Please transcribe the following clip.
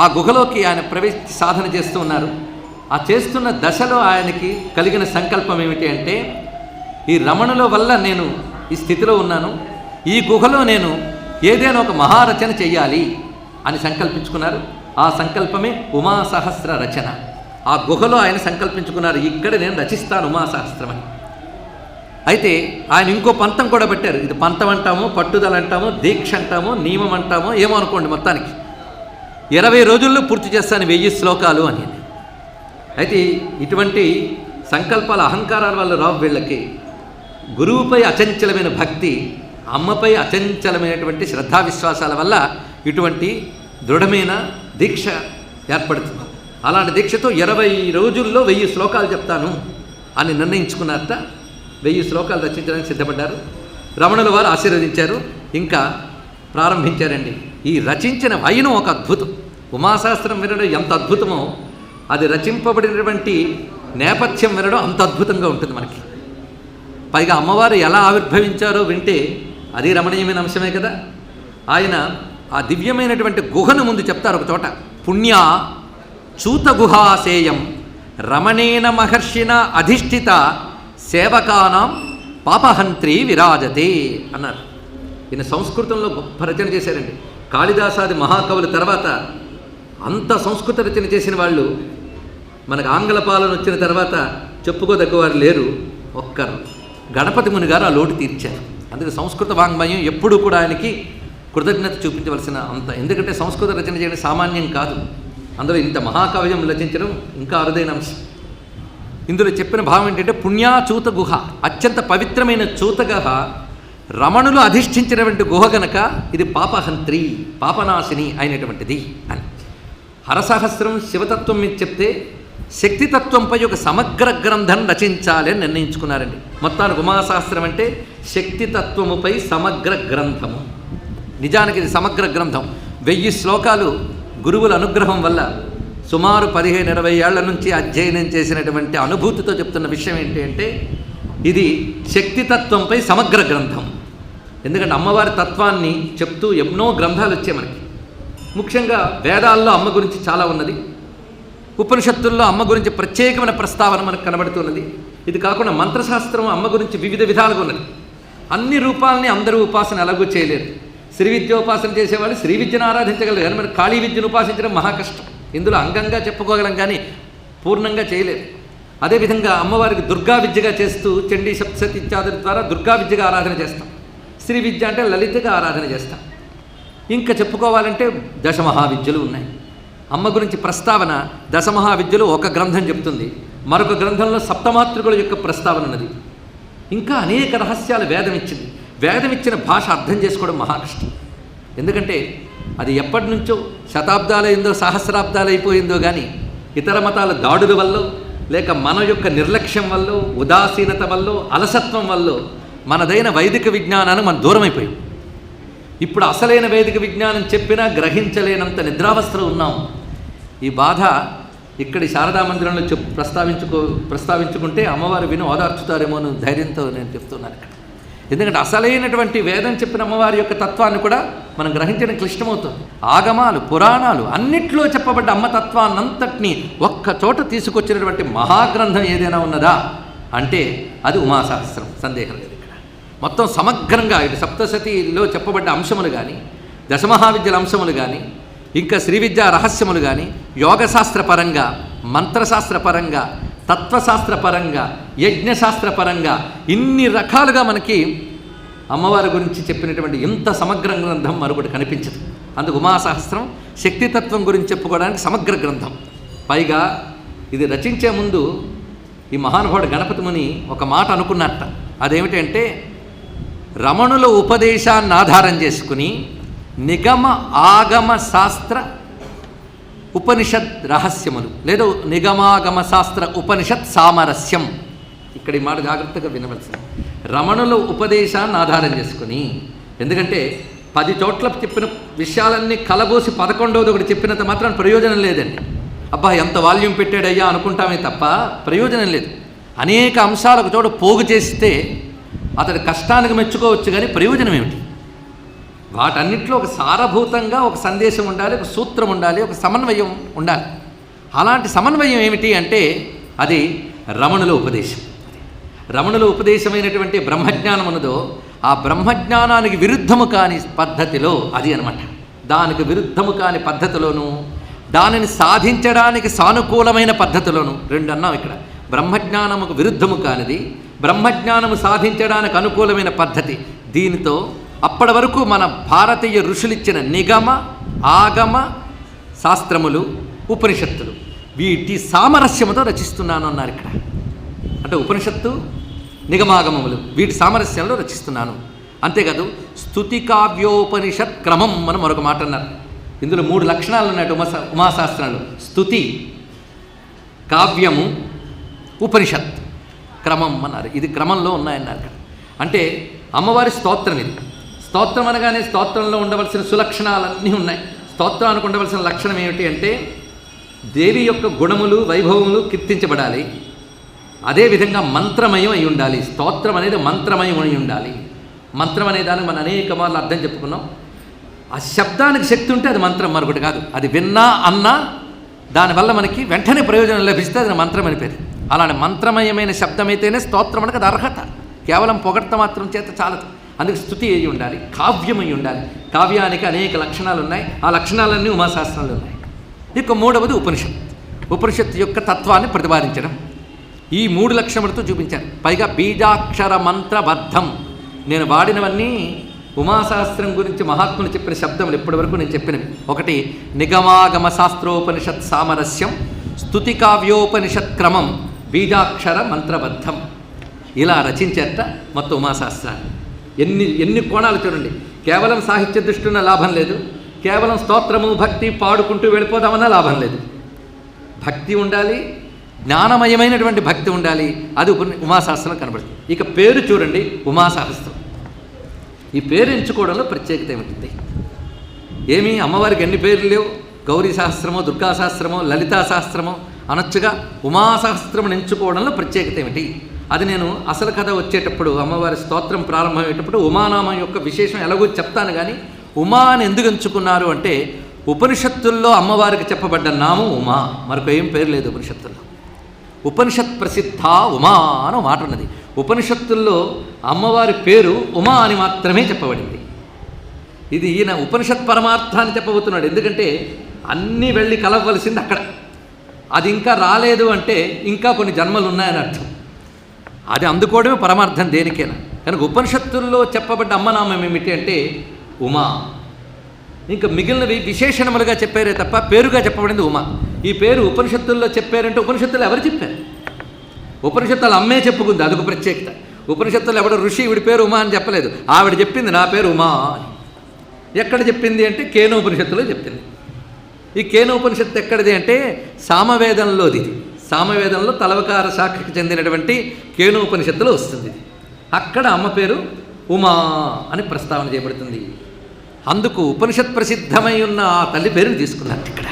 ఆ గుహలోకి ఆయన ప్రవేశించి సాధన చేస్తూ ఉన్నారు. ఆ చేస్తున్న దశలో ఆయనకి కలిగిన సంకల్పం ఏమిటి అంటే, ఈ రమణుల వల్ల నేను ఈ స్థితిలో ఉన్నాను, ఈ గుహలో నేను ఏదైనా ఒక మహారచన చెయ్యాలి అని సంకల్పించుకున్నారు. ఆ సంకల్పమే ఉమాసహస్ర రచన. ఆ గుహలో ఆయన సంకల్పించుకున్నారు, ఇక్కడ నేను రచిస్తాను ఉమాసహస్రం అని. అయితే ఆయన ఇంకో పంతం కూడా పెట్టారు. ఇది పంతం అంటామో, పట్టుదల అంటామో, దీక్ష అంటామో, నియమం అంటామో ఏమో అనుకోండి, మొత్తానికి 20 రోజుల్లో పూర్తి చేస్తాను 1000 శ్లోకాలు అని. అయితే ఇటువంటి సంకల్పాల అహంకారాల వల్ల రావు వీళ్ళకి. గురువుపై అచంచలమైన భక్తి, అమ్మపై అచంచలమైనటువంటి శ్రద్ధా విశ్వాసాల వల్ల ఇటువంటి దృఢమైన దీక్ష ఏర్పడుతుంది. అలాంటి దీక్షతో 20 రోజుల్లో 1000 శ్లోకాలు చెప్తాను అని నిర్ణయించుకున్నారట. 1000 శ్లోకాలు రచించడానికి సిద్ధపడ్డారు. రమణుల వారు ఆశీర్వదించారు. ఇంకా ప్రారంభించారండి. ఈ రచించిన వైనం ఒక అద్భుతం. ఉమాసహస్రం వినడం ఎంత అద్భుతమో, అది రచింపబడినటువంటి నేపథ్యం వినడం అంత అద్భుతంగా ఉంటుంది మనకి. పైగా అమ్మవారు ఎలా ఆవిర్భవించారో వింటే అది రమణీయమైన అంశమే కదా. ఆయన ఆ దివ్యమైనటువంటి గుహను ముందు చెప్తారు ఒక చోట. పుణ్య చూత గుహాసేయం రమణేన మహర్షిన అధిష్ఠిత సేవకానాం పాపహంత్రి విరాజతే అన్నారు. ఈయన సంస్కృతంలో గొప్ప రచన చేశారండి. కాళిదాసాది మహాకవుల తర్వాత అంత సంస్కృత రచన చేసిన వాళ్ళు మనకు ఆంగ్ల పాలన వచ్చిన తర్వాత చెప్పుకోదగ్గవారు లేరు. ఒక్కరు గణపతి ముని గారు ఆ లోటు తీర్చారు. అందుకే సంస్కృత వాంగ్మయం ఎప్పుడూ కూడా ఆయనకి కృతజ్ఞత చూపించవలసిన అంత. ఎందుకంటే సంస్కృత రచన చేయడం సామాన్యం కాదు. అందులో ఇంత మహాకావ్యం రచించడం ఇంకా అరుదైన అంశం. ఇందులో చెప్పిన భావం ఏంటంటే, పుణ్యాచూత గుహ, అత్యంత పవిత్రమైన చూత గుహ, రమణులు అధిష్ఠించినటువంటి గుహ గనక ఇది పాపహంత్రి, పాపనాశిని అయినటువంటిది అని. హరసహస్రం శివతత్వం మీద చెప్తే శక్తితత్వంపై ఒక సమగ్ర గ్రంథం రచించాలి అని నిర్ణయించుకున్నారండి. మొత్తానికి ఉమాసహస్రం అంటే శక్తితత్వముపై సమగ్ర గ్రంథము. నిజానికి ఇది సమగ్ర గ్రంథం. 1000 శ్లోకాలు గురువుల అనుగ్రహం వల్ల సుమారు 15-20 ఏళ్ల నుంచి అధ్యయనం చేసినటువంటి అనుభూతితో చెప్తున్న విషయం ఏంటి అంటే, ఇది శక్తితత్వంపై సమగ్ర గ్రంథం. ఎందుకంటే అమ్మవారి తత్వాన్ని చెప్తూ ఎన్నో గ్రంథాలు వచ్చాయి మనకి. ముఖ్యంగా వేదాల్లో అమ్మ గురించి చాలా ఉన్నది. ఉపనిషత్తుల్లో అమ్మ గురించి ప్రత్యేకమైన ప్రస్తావన మనకు కనబడుతున్నది. ఇది కాకుండా మంత్రశాస్త్రం అమ్మ గురించి వివిధ విధాలుగా ఉన్నది. అన్ని రూపాలని అందరూ ఉపాసన ఎలాగూ చేయలేరు. శ్రీ విద్య ఉపాసన చేసేవాళ్ళు శ్రీ విద్యను ఆరాధించగలరు, కానీ మరి కాళీ విద్యను ఉపాసించడం మహా కష్టం. ఇందులో అంగంగా చెప్పుకోగలం కానీ పూర్ణంగా చేయలేరు. అదేవిధంగా అమ్మవారికి దుర్గా విద్యగా చేస్తూ చండీ సప్తశతి ఇత్యాదుల ద్వారా దుర్గా విద్యగా ఆరాధన చేస్తాం. శ్రీ విద్య అంటే లలితగా ఆరాధన చేస్తాం. ఇంకా చెప్పుకోవాలంటే దశమహావిద్యలు ఉన్నాయి. అమ్మ గురించి ప్రస్తావన దశమహావిద్యలు ఒక గ్రంథం చెప్తుంది, మరొక గ్రంథంలో సప్తమాతృకుల యొక్క ప్రస్తావన ఉన్నది. ఇంకా అనేక రహస్యాలు వేదం ఇచ్చింది. వేదం ఇచ్చిన భాష అర్థం చేసుకోవడం మహా కష్టం. ఎందుకంటే అది ఎప్పటి నుంచో శతాబ్దాలైందో సహస్రాబ్దాలైపోయిందో కానీ ఇతర మతాల దాడుల వల్ల, లేక మన యొక్క నిర్లక్ష్యం వల్ల, ఉదాసీనత వల్ల, అలసత్వం వల్ల మనదైన వైదిక విజ్ఞానాన్ని మనం దూరం అయిపోయాం. ఇప్పుడు అసలైన వైదిక విజ్ఞానం చెప్పినా గ్రహించలేనంత నిద్రావస్థలో ఉన్నాం. ఈ బాధ ఇక్కడి శారదా మందిరంలో ప్రస్తావించుకుంటే అమ్మవారు విని ఓదార్చుతారేమో అని ధైర్యంతో నేను చెప్తున్నాను ఇక్కడ. ఎందుకంటే అసలైనటువంటి వేదం చెప్పిన అమ్మవారి యొక్క తత్వాన్ని కూడా మనం గ్రహించడం క్లిష్టమవుతుంది. ఆగమాలు, పురాణాలు అన్నిట్లో చెప్పబడ్డ అమ్మ తత్వాన్నంతటినీ ఒక్క చోట తీసుకొచ్చినటువంటి మహాగ్రంథం ఏదైనా ఉన్నదా అంటే అది ఉమాసహస్రం, సందేహం లేదు. ఇక్కడ మొత్తం సమగ్రంగా ఇటు సప్తశతిలో చెప్పబడ్డ అంశములు కానీ, దశమహావిద్యల అంశములు కానీ, ఇంకా శ్రీ విద్యా రహస్యములు కానీ, యోగశాస్త్రపరంగా, మంత్రశాస్త్రపరంగా, తత్వశాస్త్రపరంగా, యజ్ఞశాస్త్రపరంగా ఇన్ని రకాలుగా మనకి అమ్మవారి గురించి చెప్పినటువంటి ఇంత సమగ్ర గ్రంథం మరొకటి కనిపించదు. అందుకు ఉమాసహస్రం శక్తితత్వం గురించి చెప్పుకోవడానికి సమగ్ర గ్రంథం. పైగా ఇది రచించే ముందు ఈ మహానుభావుడు గణపతి ముని ఒక మాట అనుకున్నట్ట. అదేమిటంటే, రమణుల ఉపదేశాన్ని ఆధారం చేసుకుని నిగమ ఆగమ శాస్త్ర ఉపనిషత్ రహస్యములు లేదా నిగమాగమ శాస్త్ర ఉపనిషత్ సామరస్యం. ఇక్కడ ఈ మాట జాగ్రత్తగా వినవలసింది. రమణుల ఉపదేశాన్ని ఆధారం చేసుకుని, ఎందుకంటే 10 చోట్ల చెప్పిన విషయాలన్నీ కలబోసి 11వది ఒకటి చెప్పినంత మాత్రం ప్రయోజనం లేదండి. అబ్బా ఎంత వాల్యూమ్ పెట్టాడయ్యా అనుకుంటామే తప్ప ప్రయోజనం లేదు. అనేక అంశాలకు చోట పోగు చేస్తే అతడి కష్టానికి మెచ్చుకోవచ్చు, కానీ ప్రయోజనం ఏమిటి? వాటన్నిటిలో ఒక సారభూతంగా ఒక సందేశం ఉండాలి, ఒక సూత్రం ఉండాలి, ఒక సమన్వయం ఉండాలి. అలాంటి సమన్వయం ఏమిటి అంటే అది రమణుల ఉపదేశం. రమణుల ఉపదేశమైనటువంటి బ్రహ్మజ్ఞానం ఉన్నదో ఆ బ్రహ్మజ్ఞానానికి విరుద్ధము కాని పద్ధతిలో అది అనమాట. దానికి విరుద్ధము కాని పద్ధతిలోనూ దానిని సాధించడానికి సానుకూలమైన పద్ధతిలోనూ రెండు అన్నాం ఇక్కడ. బ్రహ్మజ్ఞానముకు విరుద్ధము కానిది, బ్రహ్మజ్ఞానము సాధించడానికి అనుకూలమైన పద్ధతి. దీనితో అప్పటి వరకు మన భారతీయ ఋషులిచ్చిన నిగమ ఆగమ శాస్త్రములు ఉపనిషత్తులు వీటి సామరస్యముతో రచిస్తున్నాను అన్నారు ఇక్కడ. అంటే ఉపనిషత్తు నిగమాగమములు వీటి సామరస్యంలో రచిస్తున్నాను. అంతేకాదు స్తుతి కావ్యోపనిషత్ క్రమం మనం మరొక మాట అన్నారు. ఇందులో 3 లక్షణాలు ఉన్నాయి ఉమాశాస్త్రంలో: స్తుతి, కావ్యము, ఉపనిషత్ క్రమం అన్నారు. ఇది క్రమంలో ఉన్నాయన్నారు ఇక్కడ. అంటే అమ్మవారి స్తోత్రం ఇది. స్తోత్రం అనగానే స్తోత్రంలో ఉండవలసిన సులక్షణాలన్నీ ఉన్నాయి. స్తోత్రానికి ఉండవలసిన లక్షణం ఏమిటి అంటే దేవి యొక్క గుణములు వైభవములు కీర్తించబడాలి. అదేవిధంగా మంత్రమయం అయి ఉండాలి. స్తోత్రం అనేది మంత్రమయం అయి ఉండాలి. మంత్రం అనే దానికి మనం అనేక మార్లు అర్థం చెప్పుకున్నాం. ఆ శబ్దానికి శక్తి ఉంటే అది మంత్రం, మరొకటి కాదు. అది విన్నా అన్నా దానివల్ల మనకి వెంటనే ప్రయోజనం లభిస్తే అది మంత్రం అని పేరు. అలానే మంత్రమయమైన శబ్దమైతేనే స్తోత్రం అనగా అది అర్హత. కేవలం పొగడ్త మాత్రం చేత చాలదు. అందుకే స్తుతి అయి ఉండాలి, కావ్యమై ఉండాలి. కావ్యానికి అనేక లక్షణాలు ఉన్నాయి. ఆ లక్షణాలన్నీ ఉమాశాస్త్రంలో ఉన్నాయి. ఇక 3వది ఉపనిషత్. ఉపనిషత్తు యొక్క తత్వాన్ని ప్రతిపాదించడం. ఈ 3 లక్షణములతో చూపించారు. పైగా బీజాక్షర మంత్రబద్ధం. నేను వాడినవన్నీ ఉమాశాస్త్రం గురించి మహాత్ములు చెప్పిన శబ్దములు ఇప్పటివరకు నేను చెప్పినవి. ఒకటి నిగమాగమ శాస్త్రోపనిషత్ సామరస్యం, స్తుతి కావ్యోపనిషత్ క్రమం, బీజాక్షర మంత్రబద్ధం. ఇలా రచించేట మొత్తం ఉమాశాస్త్రాన్ని. ఎన్ని కోణాలు చూడండి. కేవలం సాహిత్య దృష్టిన లాభం లేదు. కేవలం స్తోత్రము భక్తి పాడుకుంటూ వెళ్ళిపోదామన్నా లాభం లేదు. భక్తి ఉండాలి, జ్ఞానమయమైనటువంటి భక్తి ఉండాలి. అది ఉమాశాస్త్రం కనబడుతుంది. ఇక పేరు చూడండి, ఉమాసహస్రం. ఈ పేరు ఎంచుకోవడంలో ప్రత్యేకత ఏమిటి? ఏమీ అమ్మవారికి ఎన్ని పేర్లు లేవు. గౌరీ సహస్రమో, దుర్గా సహస్రమో, లలితా సహస్రమో అనొచ్చుగా. ఉమాసహస్రం ఎంచుకోవడంలో ప్రత్యేకత ఏమిటి? అది నేను అసలు కథ వచ్చేటప్పుడు, అమ్మవారి స్తోత్రం ప్రారంభమయ్యేటప్పుడు ఉమానామం యొక్క విశేషం ఎలాగో చెప్తాను. కానీ ఉమా అని ఎందుకు ఎంచుకున్నారు అంటే ఉపనిషత్తుల్లో అమ్మవారికి చెప్పబడ్డ నామం ఉమా, మరొక ఏం పేరు లేదు ఉపనిషత్తుల్లో. ఉపనిషత్ ప్రసిద్ధ ఉమా అని మాట ఉన్నది. ఉపనిషత్తుల్లో అమ్మవారి పేరు ఉమా అని మాత్రమే చెప్పబడింది. ఇది ఈయన ఉపనిషత్ పరమార్థాన్ని చెప్పబోతున్నాడు. ఎందుకంటే అన్నీ వెళ్ళి కలవలసింది అక్కడ. అది ఇంకా రాలేదు అంటే ఇంకా కొన్ని జన్మలు ఉన్నాయని అర్థం. అది అందుకోవడమే పరమార్థం దేనికైనా. కనుక ఉపనిషత్తుల్లో చెప్పబడ్డ అమ్మనామం ఏమిటి అంటే ఉమా. ఇంకా మిగిలినవి విశేషణములుగా చెప్పారే తప్ప పేరుగా చెప్పబడింది ఉమా. ఈ పేరు ఉపనిషత్తుల్లో చెప్పారంటే ఉపనిషత్తులు ఎవరు చెప్పారు? ఉపనిషత్తులు అమ్మే చెప్పుకుంది, అదొక ప్రత్యేకత. ఉపనిషత్తులు ఎవడ ఋషి వీడి పేరు ఉమా అని చెప్పలేదు. ఆవిడ చెప్పింది నా పేరు ఉమా అని. ఎక్కడ చెప్పింది అంటే కేనోపనిషత్తులో చెప్పింది. ఈ కేనోపనిషత్తు ఎక్కడిది అంటే సామవేదంలోది. ఇది సామవేదంలో తలవకార శాఖకి చెందినటువంటి కేనోపనిషత్తులో వస్తుంది. అక్కడ అమ్మ పేరు ఉమా అని ప్రస్తావన చేయబడుతుంది. అందుకు ఉపనిషత్ ప్రసిద్ధమై ఉన్న ఆ తల్లి పేరుని తీసుకున్నారు ఇక్కడ.